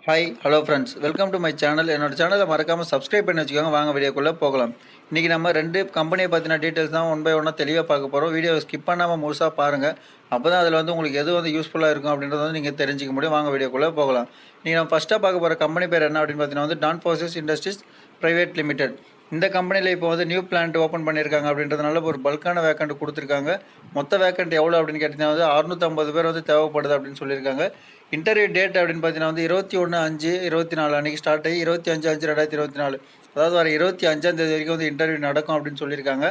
Hi hello friends, welcome to my channel. என்னோட சேனலை மறக்காமல் சப்ஸ்கிரைப் பண்ணி வச்சுக்கோங்க. வாங்க வீடியோக்குள்ளே போகலாம். இன்றைக்கி நம்ம 2 கம்பெனியை பற்றின டீட்டெயில்ஸ் தான் ஒன் பை ஒன்னாக தெளிவாக பார்க்க போகிறோம். வீடியோவை ஸ்கிப் பண்ணாமல் முழுசாக பாருங்கள். அப்போ தான் அதில் வந்து உங்களுக்கு எது வந்து யூஸ்ஃபுல்லாக இருக்கும் அப்படின்றத வந்து நீங்கள் தெரிஞ்சிக்க முடியும். வாங்க வீடியோக்குள்ளே போகலாம். நீங்கள் நம்ம ஃபஸ்ட்டாக பார்க்க போகிற கம்பெனி பேர் என்ன அப்படின்னு பார்த்தீங்கன்னா வந்து டான்ஃபோசிஸ் இண்டஸ்ட்ரீஸ் பிரைவேட் லிமிடெட். இந்த கம்பெனியில் இப்போ வந்து நியூ பிளான்ட் ஓப்பன் பண்ணியிருக்காங்க அப்படின்றதுனால ஒரு பல்கான வேக்கண்ட் கொடுத்துருக்காங்க. மொத்த வேக்கண்ட் எவ்வளோ அப்படின்னு கேட்டிங்கன்னா வந்து 650 பேர் வந்து தேவைப்படுது அப்படின்னு சொல்லியிருக்காங்க. இன்டர்வியூ டேட் அப்படின்னு பார்த்தீங்கன்னா வந்து 21/5/24 அன்றைக்கி ஸ்டார்ட் ஆகி 25/5/2024, அதாவது வர 25ஆம் தேதி வரைக்கும் வந்து இன்டர்வியூ நடக்கும் அப்படின்னு சொல்லியிருக்காங்க.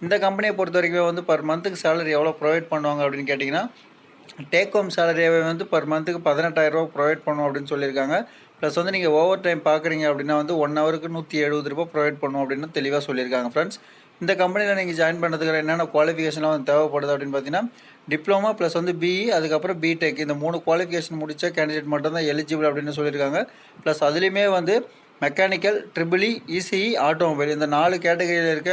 இந்த கம்பெனியை பொறுத்த வரைக்கும் வந்து பர் மந்த்துக்கு சேலரி எவ்வளோ ப்ரொவைட் பண்ணுவாங்க அப்படின்னு கேட்டிங்கன்னா, டேக் ஹோம் சேலரியாகவே வந்து பர் மந்த்துக்கு 18,000 ப்ரொவைட் பண்ணுவோம் அப்படின்னு சொல்லியிருக்காங்க. ப்ளஸ் வந்து நீங்கள் ஓவர் டைம் பார்க்குறீங்க அப்படின்னா வந்து 1 ஹவருக்கு ₹170 ப்ரொவைட் பண்ணுவோம் அப்படின்னு தெளிவாக சொல்லியிருக்காங்க ஃப்ரெண்ட்ஸ். இந்த கம்பெனியில் நீங்கள் ஜாயின் பண்ணுறதுக்கு என்னென்ன குவாலிஃபிகேஷன்லாம் வந்து தேவைப்படுது அப்படின்னு பார்த்தீங்கன்னா, டிப்ளமோ ப்ளஸ் வந்து பிஇ, அதுக்கப்புறம் பிடெக், இந்த 3 குவாலிஃபிகேஷன் முடித்த கேண்டிடேட் மட்டும் தான் எலிஜிபிள் அப்படின்னு சொல்லியிருக்காங்க. ப்ளஸ் அதுலேயுமே வந்து மெக்கானிக்கல், ட்ரிபிள்இ, இசிஇ, ஆட்டோமொபைல் இந்த 4 கேட்டகரியில் இருக்க,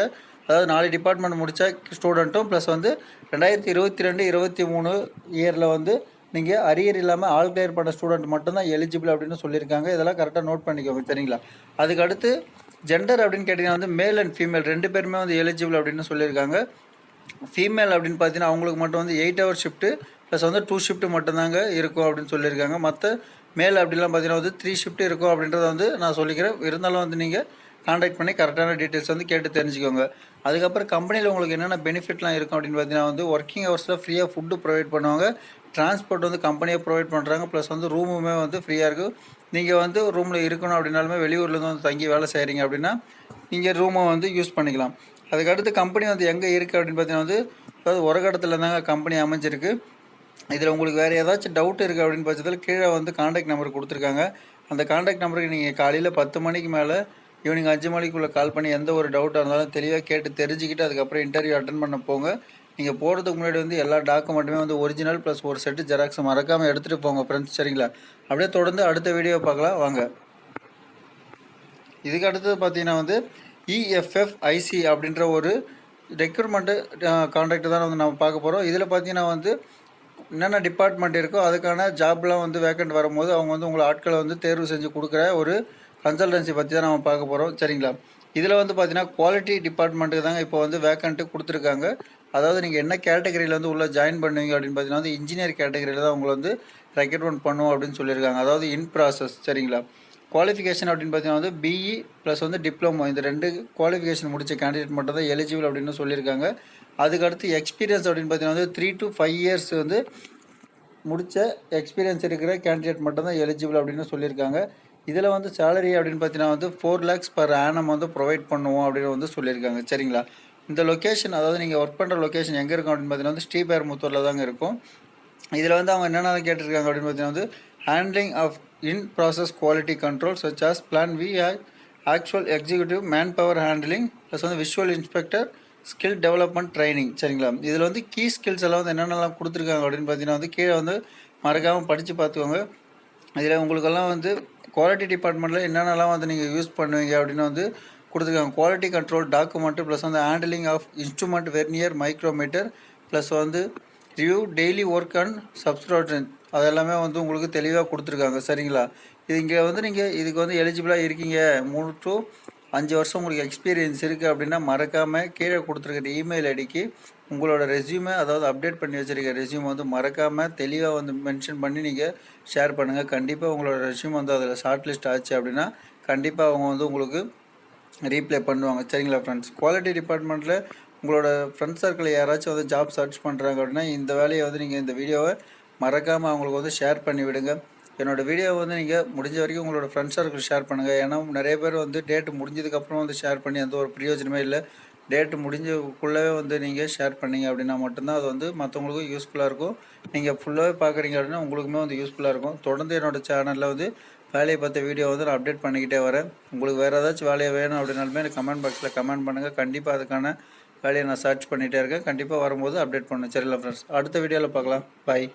அதாவது 4 டிபார்ட்மெண்ட் முடித்த ஸ்டூடெண்ட்டும் ப்ளஸ் வந்து 2022-23 இயரில் வந்து நீங்கள் அரியர் இல்லாமல் ஆல் கிளியர் பண்ண ஸ்டூடெண்ட் மட்டும்தான் எலிஜிபிள் அப்படின்னு சொல்லியிருக்காங்க. இதெல்லாம் கரெக்டாக நோட் பண்ணிக்கோங்க, சரிங்களா? அதுக்கடுத்து ஜெண்டர் அப்படின்னு கேட்டிங்கன்னா வந்து மேல் அண்ட் ஃபீமேல் 2 பேருமே வந்து எலிஜிபிள் அப்படின்னு சொல்லியிருக்காங்க. ஃபீமேல் அப்படின்னு பார்த்தீங்கன்னா அவங்களுக்கு மட்டும் வந்து 8 ஹவர் ஷிஃப்ட்டு ப்ளஸ் வந்து 2 ஷிஃப்ட்டு மட்டும்தாங்க இருக்கும் அப்படின்னு சொல்லியிருக்காங்க. மற்ற மேல் அப்படிலாம் பார்த்தீங்கன்னா வந்து 3 ஷிஃப்ட் இருக்கும் அப்படின்றத வந்து நான் சொல்லிக்கிறேன். இருந்தாலும் வந்து நீங்கள் கான்டாக்ட் பண்ணி கரெக்டான டீட்டெயில்ஸ் வந்து கேட்டு தெரிஞ்சுக்கோங்க. அதுக்கப்புறம் கம்பெனியில் உங்களுக்கு என்னென்ன பெனிஃபிட்லாம் இருக்கும் அப்படின்னு பார்த்தீங்கன்னா வந்து ஒர்க்கிங் ஹவர்ஸில் ஃப்ரீயாக ஃபுட்டு ப்ரொவைட் பண்ணுவாங்க. டிரான்ஸ்போர்ட் வந்து கம்பெனியை ப்ரொவைட் பண்ணுறாங்க. ப்ளஸ் வந்து ரூமுமே வந்து ஃப்ரீயாக இருக்கும். நீங்கள் வந்து ரூமில் இருக்கணும் அப்படின்னாலுமே வெளியூர்லேருந்து வந்து தங்கி வேலை செய்கிறீங்க அப்படின்னா நீங்கள் ரூமை வந்து யூஸ் பண்ணிக்கலாம். அதுக்கடுத்து கம்பெனி வந்து எங்கே இருக்குது அப்படின்னு பார்த்தீங்கன்னா வந்து, அதாவது உரகடத்தில் தாங்க கம்பெனி அமைஞ்சிருக்கு. இதில் உங்களுக்கு வேறு ஏதாச்சும் டவுட் இருக்குது அப்படின்னு பட்சத்தில் கீழே வந்து காண்டாக்ட் நம்பர் கொடுத்துருக்காங்க. அந்த காண்டாக்ட் நம்பருக்கு நீங்கள் காலையில் 10 மணிக்கு மேலே ஈவினிங் 5 மணிக்குள்ளே கால் பண்ணி எந்த ஒரு டவுட்டாக இருந்தாலும் தெளிவாக கேட்டு தெரிஞ்சுக்கிட்டு அதுக்கப்புறம் இன்டர்வியூ அட்டன் பண்ண போங்க. நீங்கள் போகிறதுக்கு முன்னாடி வந்து எல்லா டாக்குமெண்ட்டுமே வந்து ஒரிஜினல் ப்ளஸ் ஒரு செட்டு ஜெராக்ஸ் மறக்காமல் எடுத்துகிட்டு போங்க ஃப்ரெண்ட்ஸ், சரிங்களா? அப்படியே தொடர்ந்து அடுத்த வீடியோ பார்க்கலாம் வாங்க. இதுக்கு அடுத்தது பார்த்தீங்கன்னா வந்து இஎஃப்எஃப்ஐசி அப்படின்ற ஒரு ரெக்ரூட்மெண்ட்டு கான்ட்ராக்ட் தான் வந்து நம்ம பார்க்க போகிறோம். இதில் பார்த்தீங்கன்னா வந்து என்னென்ன டிபார்ட்மெண்ட் இருக்கோ அதுக்கான ஜாப்லாம் வந்து வேக்கண்ட் வரும்போது அவங்க வந்து உங்களை ஆட்களை வந்து தேர்வு செஞ்சு கொடுக்குற ஒரு கன்சல்டன்சி பற்றி தான் நம்ம பார்க்க போகிறோம், சரிங்களா? இதில் வந்து பார்த்தீங்கன்னா குவாலிட்டி டிபார்ட்மெண்ட்டுக்கு தாங்க இப்போ வந்து வேக்கண்ட்டு கொடுத்துருக்காங்க. அதாவது நீங்கள் என்ன கேட்டகரியில் வந்து உள்ளே ஜாயின் பண்ணுவீங்க அப்படின்னு பார்த்தீங்கன்னா வந்து இன்ஜினியர் கேட்டகரியில் தான் உங்களை வந்து ரெக்ரூட்மெண்ட் பண்ணுவோம் அப்படின்னு சொல்லியிருக்காங்க. அதாவது இன் ப்ராசஸ், சரிங்களா? குவாலிஃபிகேஷன் அப்படின்னு பார்த்தீங்கன்னா வந்து பிஇ ப்ளஸ் வந்து டிப்ளமோ, இந்த 2 குவாலிஃபிகேஷன் முடித்த கேண்டிடேட் மட்டும் தான் எலிஜிபிள் அப்படின்னு சொல்லியிருக்காங்க. அதுக்கடுத்து எக்ஸ்பீரியன்ஸ் அப்படின்னு பார்த்தீங்கன்னா வந்து 3 to 5 இயர்ஸ் வந்து முடித்த எக்ஸ்பீரியன்ஸ் இருக்கிற கேண்டிடேட் மட்டும் தான் எலிஜிபிள் அப்படின்னு சொல்லியிருக்காங்க. இதில் வந்து சேலரி அப்படின்னு பார்த்தீங்கன்னா வந்து 4 lakhs per annum வந்து ப்ரொவைட் பண்ணுவோம் அப்படின்னு வந்து சொல்லியிருக்காங்க, சரிங்களா? இந்த லொக்கேஷன், அதாவது நீங்கள் ஒர்க் பண்ணுற லொக்கேஷன் எங்கே இருக்கும் அப்படின்னு பார்த்தீங்கன்னா வந்து ஸ்ரீபெரும்புத்தூரில் தாங்க இருக்கும். இதில் வந்து அவங்க என்னென்ன கேட்டிருக்காங்க அப்படின்னு பார்த்தீங்கன்னா வந்து handling of in process quality control such as plan V actual executive man power handling plus வந்து visual inspector skill development training, சரிங்களா? இதில் வந்து கீ ஸ்கில்ஸ் எல்லாம் வந்து என்னென்னலாம் கொடுத்துருக்காங்க அப்படின்னு பார்த்தீங்கன்னா வந்து கீழே வந்து மறக்காமல் படித்து பார்த்துக்கோங்க. இதில் உங்களுக்கெல்லாம் வந்து குவாலிட்டி டிபார்ட்மெண்ட்டில் என்னென்னலாம் வந்து நீங்கள் யூஸ் பண்ணுவீங்க அப்படின்னு வந்து கொடுத்துருக்காங்க. குவாலிட்டி கண்ட்ரோல் டாக்குமெண்ட்டு ப்ளஸ் வந்து handling of instrument vernier micrometer plus வந்து review daily work and subscription, அதெல்லாமே வந்து உங்களுக்கு தெளிவாக கொடுத்துருக்காங்க, சரிங்களா? இது இங்கே வந்து நீங்கள் இதுக்கு வந்து எலிஜிபிளாக இருக்கீங்க, 3 to 5 வருஷம் உங்களுக்கு எக்ஸ்பீரியன்ஸ் இருக்குது அப்படின்னா மறக்காமல் கீழே கொடுத்துருக்கிற இமெயில் ஐடிக்கு உங்களோட ரெஸ்யூமை, அதாவது அப்டேட் பண்ணி வச்சுருக்க ரெஸ்யூமை வந்து மறக்காமல் தெளிவாக வந்து மென்ஷன் பண்ணி நீங்கள் ஷேர் பண்ணுங்கள். கண்டிப்பாக உங்களோட ரெஸ்யூம் வந்து அதில் ஷார்ட் லிஸ்ட் ஆச்சு அப்படின்னா கண்டிப்பாக அவங்க வந்து உங்களுக்கு ரீப்ளை பண்ணுவாங்க, சரிங்களா ஃப்ரெண்ட்ஸ்? குவாலிட்டி டிபார்ட்மெண்ட்டில் உங்களோட ஃப்ரெண்ட்ஸ் சர்க்கிளில் யாராச்சும் வந்து ஜாப் சர்ச் பண்ணுறாங்க அப்படின்னா இந்த வேலையை வந்து நீங்கள் இந்த வீடியோவை மறக்காமல் அவங்களுக்கு வந்து ஷேர் பண்ணி விடுங்க. என்னோடய வீடியோவை வந்து நீங்கள் முடிஞ்ச வரைக்கும் உங்களோட ஃப்ரெண்ட்ஸ் சர்க்கிள் ஷேர் பண்ணுங்கள். ஏன்னா நிறைய பேர் வந்து டேட்டு முடிஞ்சதுக்கப்புறம் வந்து ஷேர் பண்ணி எந்த ஒரு பிரயோஜனமே இல்லை. டேட்டு முடிஞ்சக்குள்ளவே வந்து நீங்கள் ஷேர் பண்ணீங்க அப்படின்னா மட்டும்தான் அது வந்து மற்றவங்களுக்கும் யூஸ்ஃபுல்லாக இருக்கும். நீங்கள் ஃபுல்லாகவே பார்க்குறீங்க அப்படின்னா உங்களுக்குமே வந்து யூஸ்ஃபுல்லாக இருக்கும். தொடர்ந்து என்னோடய சேனலில் வந்து வேலையை பார்த்த வீடியோ வந்து நான் அப்டேட் பண்ணிக்கிட்டே வரேன். உங்களுக்கு வேறு ஏதாச்சும் வேலையை வேணும் அப்படின்னாலுமே எனக்கு கமெண்ட் பாக்ஸில் கமெண்ட் பண்ணுங்கள். கண்டிப்பாக அதுக்கான வேலையை நான் சர்ச் பண்ணிகிட்டே இருக்கேன். கண்டிப்பாக வரும்போது அப்டேட் பண்ணுவேன், சரிங்களா ஃப்ரெண்ட்ஸ்? அடுத்த வீடியோவில் பார்க்கலாம். பாய்.